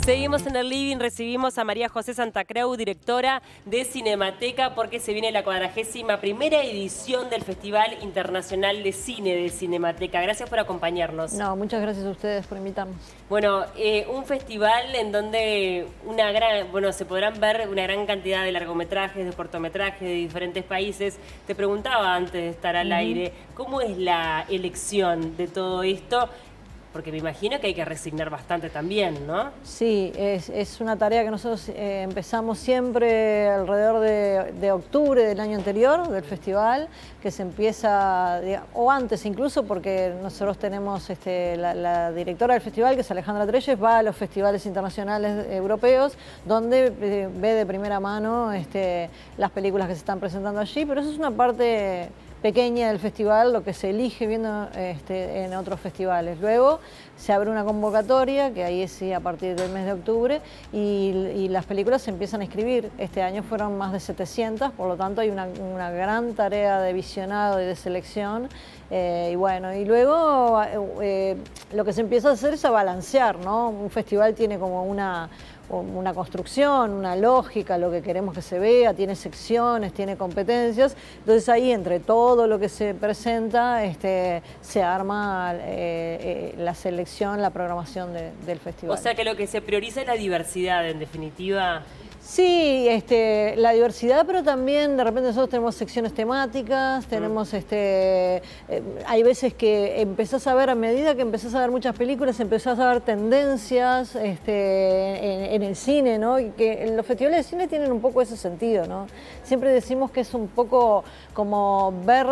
Seguimos en el living, recibimos a María José Santa Creu, directora de Cinemateca, porque se viene la 41ª edición del Festival Internacional de Cine de Cinemateca. Gracias por acompañarnos. No, muchas gracias a ustedes por invitarnos. Bueno, un festival en donde se podrán ver una gran cantidad de largometrajes, de cortometrajes de diferentes países. Te preguntaba antes de estar al aire, ¿cómo es la elección de todo esto? Porque me imagino que hay que resignar bastante también, ¿no? Sí, es una tarea que nosotros empezamos siempre alrededor de octubre del año anterior, del festival, que se empieza, o antes incluso, porque nosotros tenemos la directora del festival, que es Alejandra Trelles, va a los festivales internacionales europeos, donde ve de primera mano las películas que se están presentando allí, pero eso es una parte pequeña del festival, lo que se elige viendo en otros festivales. Luego se abre una convocatoria, que ahí sí a partir del mes de octubre, y las películas se empiezan a inscribir. Este año fueron más de 700, por lo tanto hay una gran tarea de visionado y de selección. Y bueno, y luego lo que se empieza a hacer es a balancear, ¿no? Un festival tiene como una construcción, una lógica, lo que queremos que se vea, tiene secciones, tiene competencias. Entonces ahí entre todo lo que se presenta se arma la selección, la programación del festival. O sea que lo que se prioriza es la diversidad, en definitiva. Sí, la diversidad, pero también de repente nosotros tenemos secciones temáticas, tenemos hay veces que empezás a ver, a medida que empezás a ver muchas películas, empezás a ver tendencias en el cine, ¿no? Y que los festivales de cine tienen un poco ese sentido, ¿no? Siempre decimos que es un poco como ver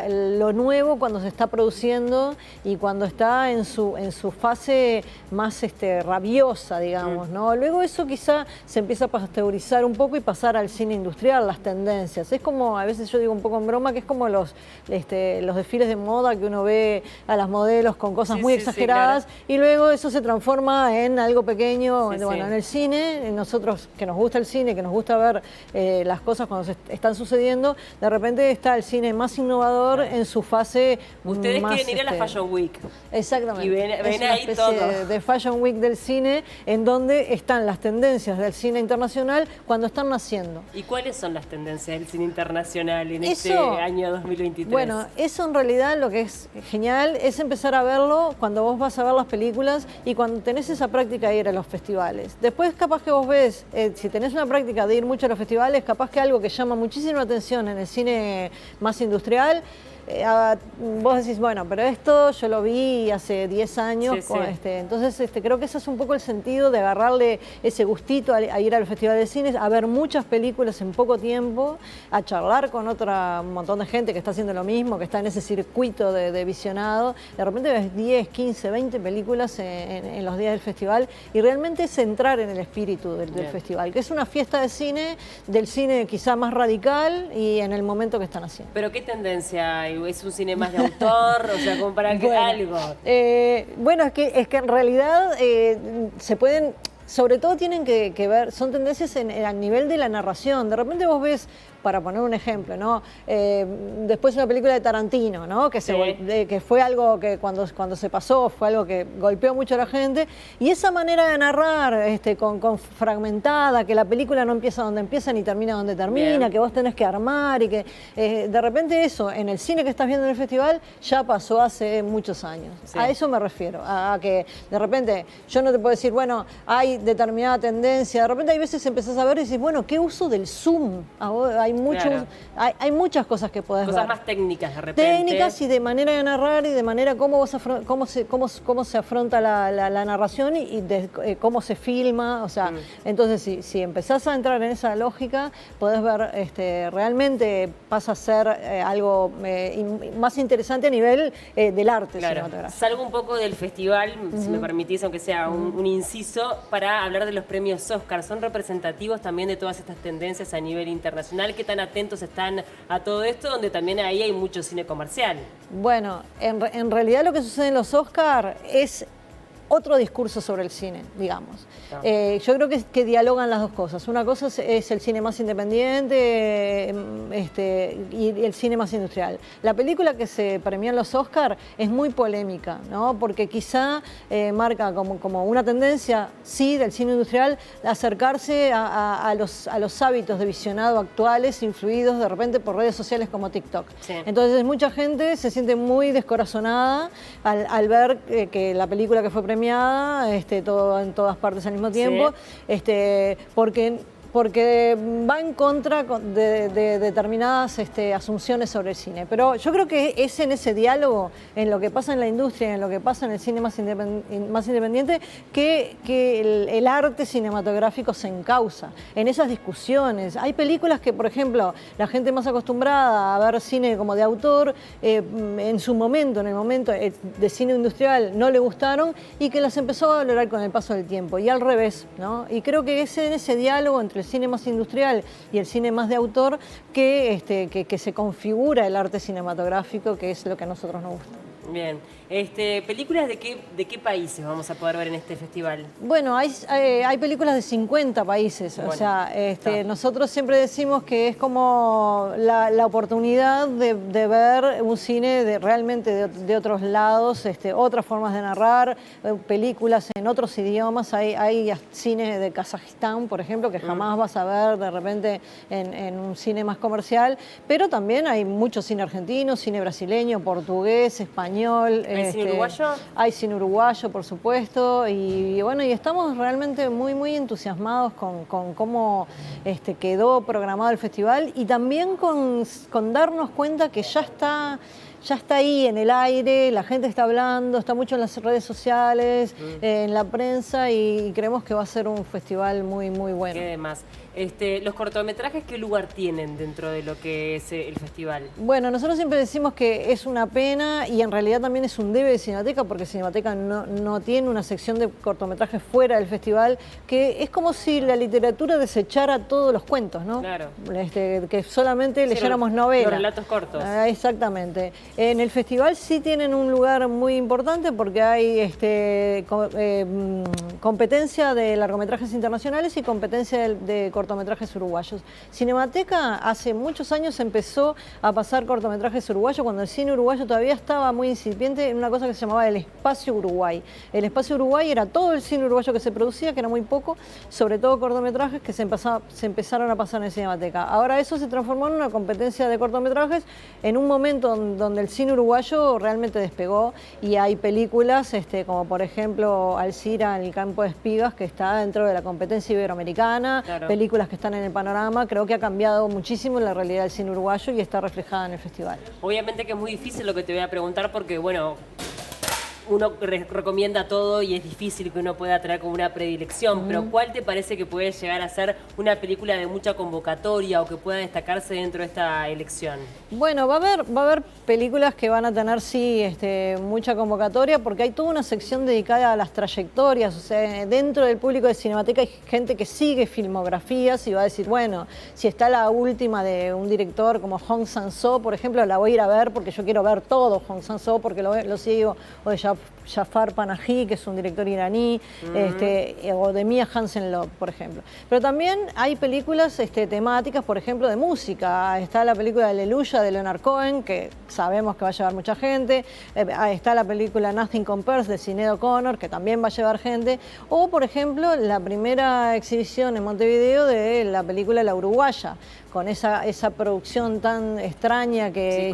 lo nuevo cuando se está produciendo y cuando está en su fase más rabiosa, digamos, ¿no? Luego eso quizá se empieza a pasteurizar un poco y pasar al cine industrial, las tendencias. Es como, a veces yo digo un poco en broma, que es como los desfiles de moda que uno ve a las modelos con cosas muy exageradas, claro. Y luego eso se transforma en algo pequeño. En el cine, nosotros que nos gusta el cine, que nos gusta ver las cosas cuando se están sucediendo, de repente está el cine más innovador en su fase. Ustedes más, quieren ir a la Fashion Week. Exactamente. Y ven ahí todo. De Fashion Week del cine, en donde están las tendencias del cine internacional cuando están naciendo. ¿Y cuáles son las tendencias del cine internacional en este año 2023? Bueno, eso en realidad lo que es genial es empezar a verlo cuando vos vas a ver las películas y cuando tenés esa práctica de ir a los festivales. Después capaz que vos ves, si tenés una práctica de ir mucho a los festivales, capaz que algo que llama muchísima atención en el cine más industrial, vos decís, bueno, pero esto yo lo vi hace 10 años. Entonces creo que ese es un poco el sentido de agarrarle ese gustito a ir al Festival de Cine, a ver muchas películas en poco tiempo, a charlar con un montón de gente que está haciendo lo mismo, que está en ese circuito de visionado. De repente ves 10, 15, 20 películas en los días del festival y realmente es entrar en el espíritu del festival, que es una fiesta de cine, del cine quizá más radical y en el momento que están haciendo. ¿Pero qué tendencia hay? ¿Es un cine más de autor? O sea, como para que algo. Bueno, es que en realidad se pueden, sobre todo tienen que ver, son tendencias a nivel de la narración. De repente vos ves, para poner un ejemplo, ¿no? Después una película de Tarantino, ¿no? Que fue algo que cuando se pasó fue algo que golpeó mucho a la gente, y esa manera de narrar con fragmentada, que la película no empieza donde empieza ni termina donde termina, que vos tenés que armar y que de repente eso en el cine que estás viendo en el festival ya pasó hace muchos años. A eso me refiero, a que de repente yo no te puedo decir, bueno, hay determinada tendencia, de repente hay veces empezás a ver y dices, bueno, ¿qué uso del zoom? Hay muchas cosas que podés ver. Cosas más técnicas de repente. Técnicas y de manera de narrar y de manera cómo se afronta la narración y cómo se filma. O sea, entonces si empezás a entrar en esa lógica, podés ver, realmente pasa a ser algo más interesante a nivel del arte cinematográfico. Salgo un poco del festival, si me permitís, aunque sea un inciso, para hablar de los premios Oscar. ¿Son representativos también de todas estas tendencias a nivel internacional? ¿Qué tan atentos están a todo esto, donde también ahí hay mucho cine comercial? Bueno, en realidad lo que sucede en los Oscar es otro discurso sobre el cine, digamos. Claro. Yo creo que dialogan las dos cosas. Una cosa es el cine más independiente y el cine más industrial. La película que se premió en los Oscar es muy polémica, ¿no? Porque quizá marca como una tendencia, sí, del cine industrial, de acercarse a los hábitos de visionado actuales, influidos de repente por redes sociales como TikTok. Sí. Entonces mucha gente se siente muy descorazonada al ver que la película que fue premiada, todo en todas partes al mismo tiempo, sí. porque va en contra de determinadas asunciones sobre el cine. Pero yo creo que es en ese diálogo, en lo que pasa en la industria, en lo que pasa en el cine más independiente, que el arte cinematográfico se encausa, en esas discusiones. Hay películas que, por ejemplo, la gente más acostumbrada a ver cine como de autor, en su momento, en el momento de cine industrial, no le gustaron y que las empezó a valorar con el paso del tiempo. Y al revés, ¿no? Y creo que es en ese diálogo entre el cine más industrial y el cine más de autor que se configura el arte cinematográfico, que es lo que a nosotros nos gusta. Bien. ¿Películas de qué países vamos a poder ver en este festival? Bueno, hay películas de 50 países. Bueno, o sea, nosotros siempre decimos que es como la oportunidad de ver un cine realmente de otros lados, otras formas de narrar, películas en otros idiomas. Hay cine de Kazajistán, por ejemplo, que jamás vas a ver de repente en un cine más comercial, pero también hay mucho cine argentino, cine brasileño, portugués, español. ¿Hay cine uruguayo? Hay cine uruguayo, por supuesto, y bueno, y estamos realmente muy entusiasmados con cómo quedó programado el festival y también con darnos cuenta que ya está ahí en el aire, la gente está hablando, está mucho en las redes sociales, en la prensa, y creemos que va a ser un festival muy bueno. ¿Qué demás? ¿Los cortometrajes qué lugar tienen dentro de lo que es el festival? Bueno, nosotros siempre decimos que es una pena y en realidad también es un debe de Cinemateca, porque Cinemateca no tiene una sección de cortometrajes fuera del festival, que es como si la literatura desechara todos los cuentos, ¿no? Claro. Que solamente leyéramos novelas. Los relatos cortos. Exactamente. En el festival sí tienen un lugar muy importante porque hay competencia de largometrajes internacionales y competencia de cortometrajes uruguayos. Cinemateca hace muchos años empezó a pasar cortometrajes uruguayos cuando el cine uruguayo todavía estaba muy incipiente en una cosa que se llamaba el Espacio Uruguay. El Espacio Uruguay era todo el cine uruguayo que se producía, que era muy poco, sobre todo cortometrajes que se empezaron a pasar en Cinemateca. Ahora eso se transformó en una competencia de cortometrajes en un momento donde el cine uruguayo realmente despegó y hay películas como por ejemplo Alcira en el campo de espigas, que está dentro de la competencia iberoamericana, claro. Películas que están en el panorama. Creo que ha cambiado muchísimo la realidad del cine uruguayo y está reflejada en el festival. Obviamente que es muy difícil lo que te voy a preguntar porque, bueno, uno recomienda todo y es difícil que uno pueda traer como una predilección, pero ¿cuál te parece que puede llegar a ser una película de mucha convocatoria o que pueda destacarse dentro de esta elección? Bueno, va a haber películas que van a tener, sí, mucha convocatoria, porque hay toda una sección dedicada a las trayectorias. O sea, dentro del público de Cinemateca hay gente que sigue filmografías y va a decir, bueno, si está la última de un director como Hong Sang-soo, por ejemplo, la voy a ir a ver porque yo quiero ver todo Hong Sang-soo porque lo sigo, o de Jafar Panahi, que es un director iraní, o de Mia Hansen-Løve, por ejemplo. Pero también hay películas temáticas, por ejemplo, de música. Está la película Aleluya de Leonard Cohen, que sabemos que va a llevar mucha gente. Está la película Nothing Compares de Sinéad O'Connor, que también va a llevar gente. O, por ejemplo, la primera exhibición en Montevideo de la película La Uruguaya, con esa producción tan extraña que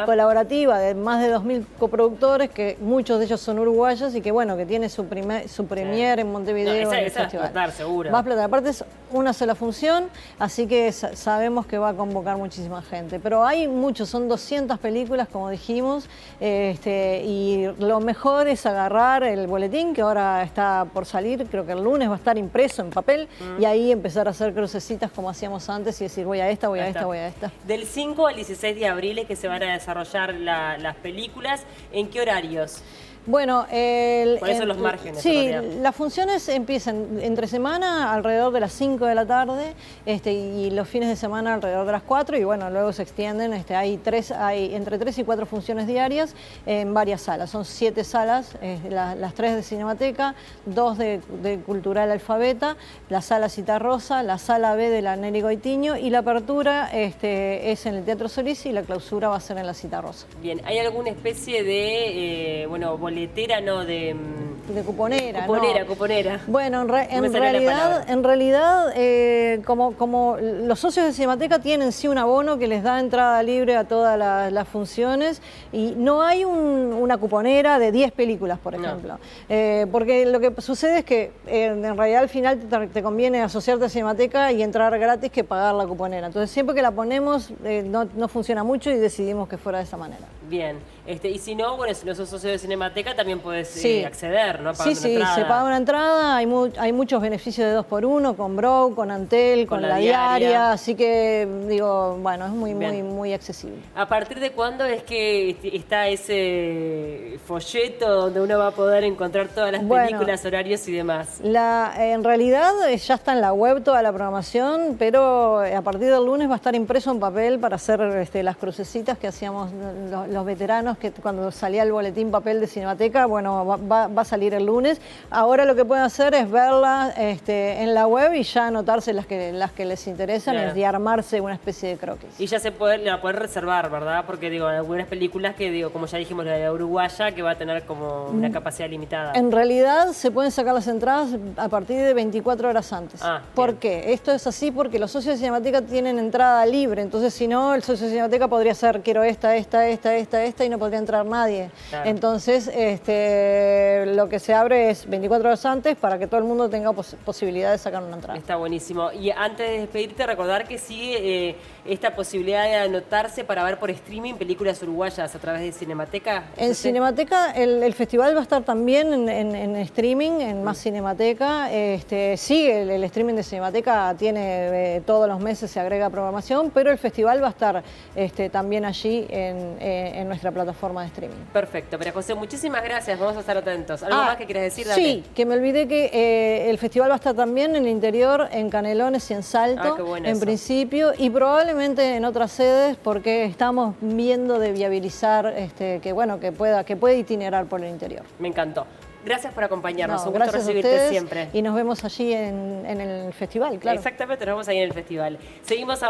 colaborativa de más de 2.000 coproductores, que muchos de ellos son uruguayos y que bueno, que tiene su premier en Montevideo. Esa va a explotar, seguro. Va a explotar. Aparte es una sola función, así que sabemos que va a convocar muchísima gente. Pero hay muchos, son 200 películas, como dijimos, y lo mejor es agarrar el boletín, que ahora está por salir, creo que el lunes va a estar impreso en papel, y ahí empezar a hacer crucecitas como hacíamos antes y decir, voy a esta, voy a esta, voy a esta. Del 5 al 16 de abril es que se van a desarrollar las películas. ¿En qué horarios? Bueno, Por eso los márgenes. Sí, en realidad. las funciones empiezan entre semana alrededor de las 5 de la tarde y los fines de semana alrededor de las 4 y bueno, luego se extienden. Hay entre 3 y 4 funciones diarias en varias salas. Son 7 salas, las 3 de Cinemateca, 2 de Cultural Alfabeta, la sala Citarrosa, la sala B de la Nelly Goitiño y la apertura es en el Teatro Solís y la clausura va a ser en la Citarrosa. Bien, ¿hay alguna especie de, boletera, no, de cuponera? Cuponera. Bueno, en realidad como los socios de Cinemateca tienen sí un abono que les da entrada libre a todas las funciones y no hay una cuponera de 10 películas, por ejemplo. Porque lo que sucede es que en realidad al final te conviene asociarte a Cinemateca y entrar gratis que pagar la cuponera. Entonces siempre que la ponemos no funciona mucho y decidimos que fuera de esa manera. Bien, y si no, bueno, si no sos socio de Cinemateca también puedes acceder, ¿no? Sí, se paga una entrada, hay muchos beneficios de 2x1 con Brow, con Antel, con la diaria, así que digo, bueno, es muy accesible. ¿A partir de cuándo es que está ese folleto donde uno va a poder encontrar todas las películas, horarios y demás? En realidad ya está en la web toda la programación, pero a partir del lunes va a estar impreso en papel para hacer las crucecitas que hacíamos los veteranos, que cuando salía el boletín papel de Cinemateca, bueno, va a salir el lunes. Ahora lo que pueden hacer es verla en la web y ya anotarse las que les interesan y armarse una especie de croquis. Y ya la pueden reservar, ¿verdad? Porque digo, algunas películas que como ya dijimos, la de Uruguaya, que va a tener como una capacidad limitada. En realidad se pueden sacar las entradas a partir de 24 horas antes. ¿Por qué? Esto es así porque los socios de Cinemateca tienen entrada libre, entonces si no, el socio de Cinemateca podría ser quiero esta y no podría entrar nadie. Claro. Entonces, lo que se abre es 24 horas antes para que todo el mundo tenga posibilidad de sacar una entrada. Está buenísimo. Y antes de despedirte, recordar que sigue esta posibilidad de anotarse para ver por streaming películas uruguayas a través de Cinemateca. En Cinemateca, el festival va a estar también en streaming, en Más Cinemateca. Sigue el streaming de Cinemateca, tiene todos los meses se agrega programación, pero el festival va a estar también allí en nuestra plataforma de streaming. Perfecto. María José, muchísimas gracias. Vamos a estar atentos. ¿Algo más que quieras decir? Sí, que me olvidé que el festival va a estar también en el interior, en Canelones y en Salto, en principio, y probablemente en otras sedes, porque estamos viendo de viabilizar que pueda itinerar por el interior. Me encantó. Gracias por acompañarnos. Un gusto gracias recibirte siempre. Y nos vemos allí en el festival, claro. Exactamente, nos vemos ahí en el festival. Seguimos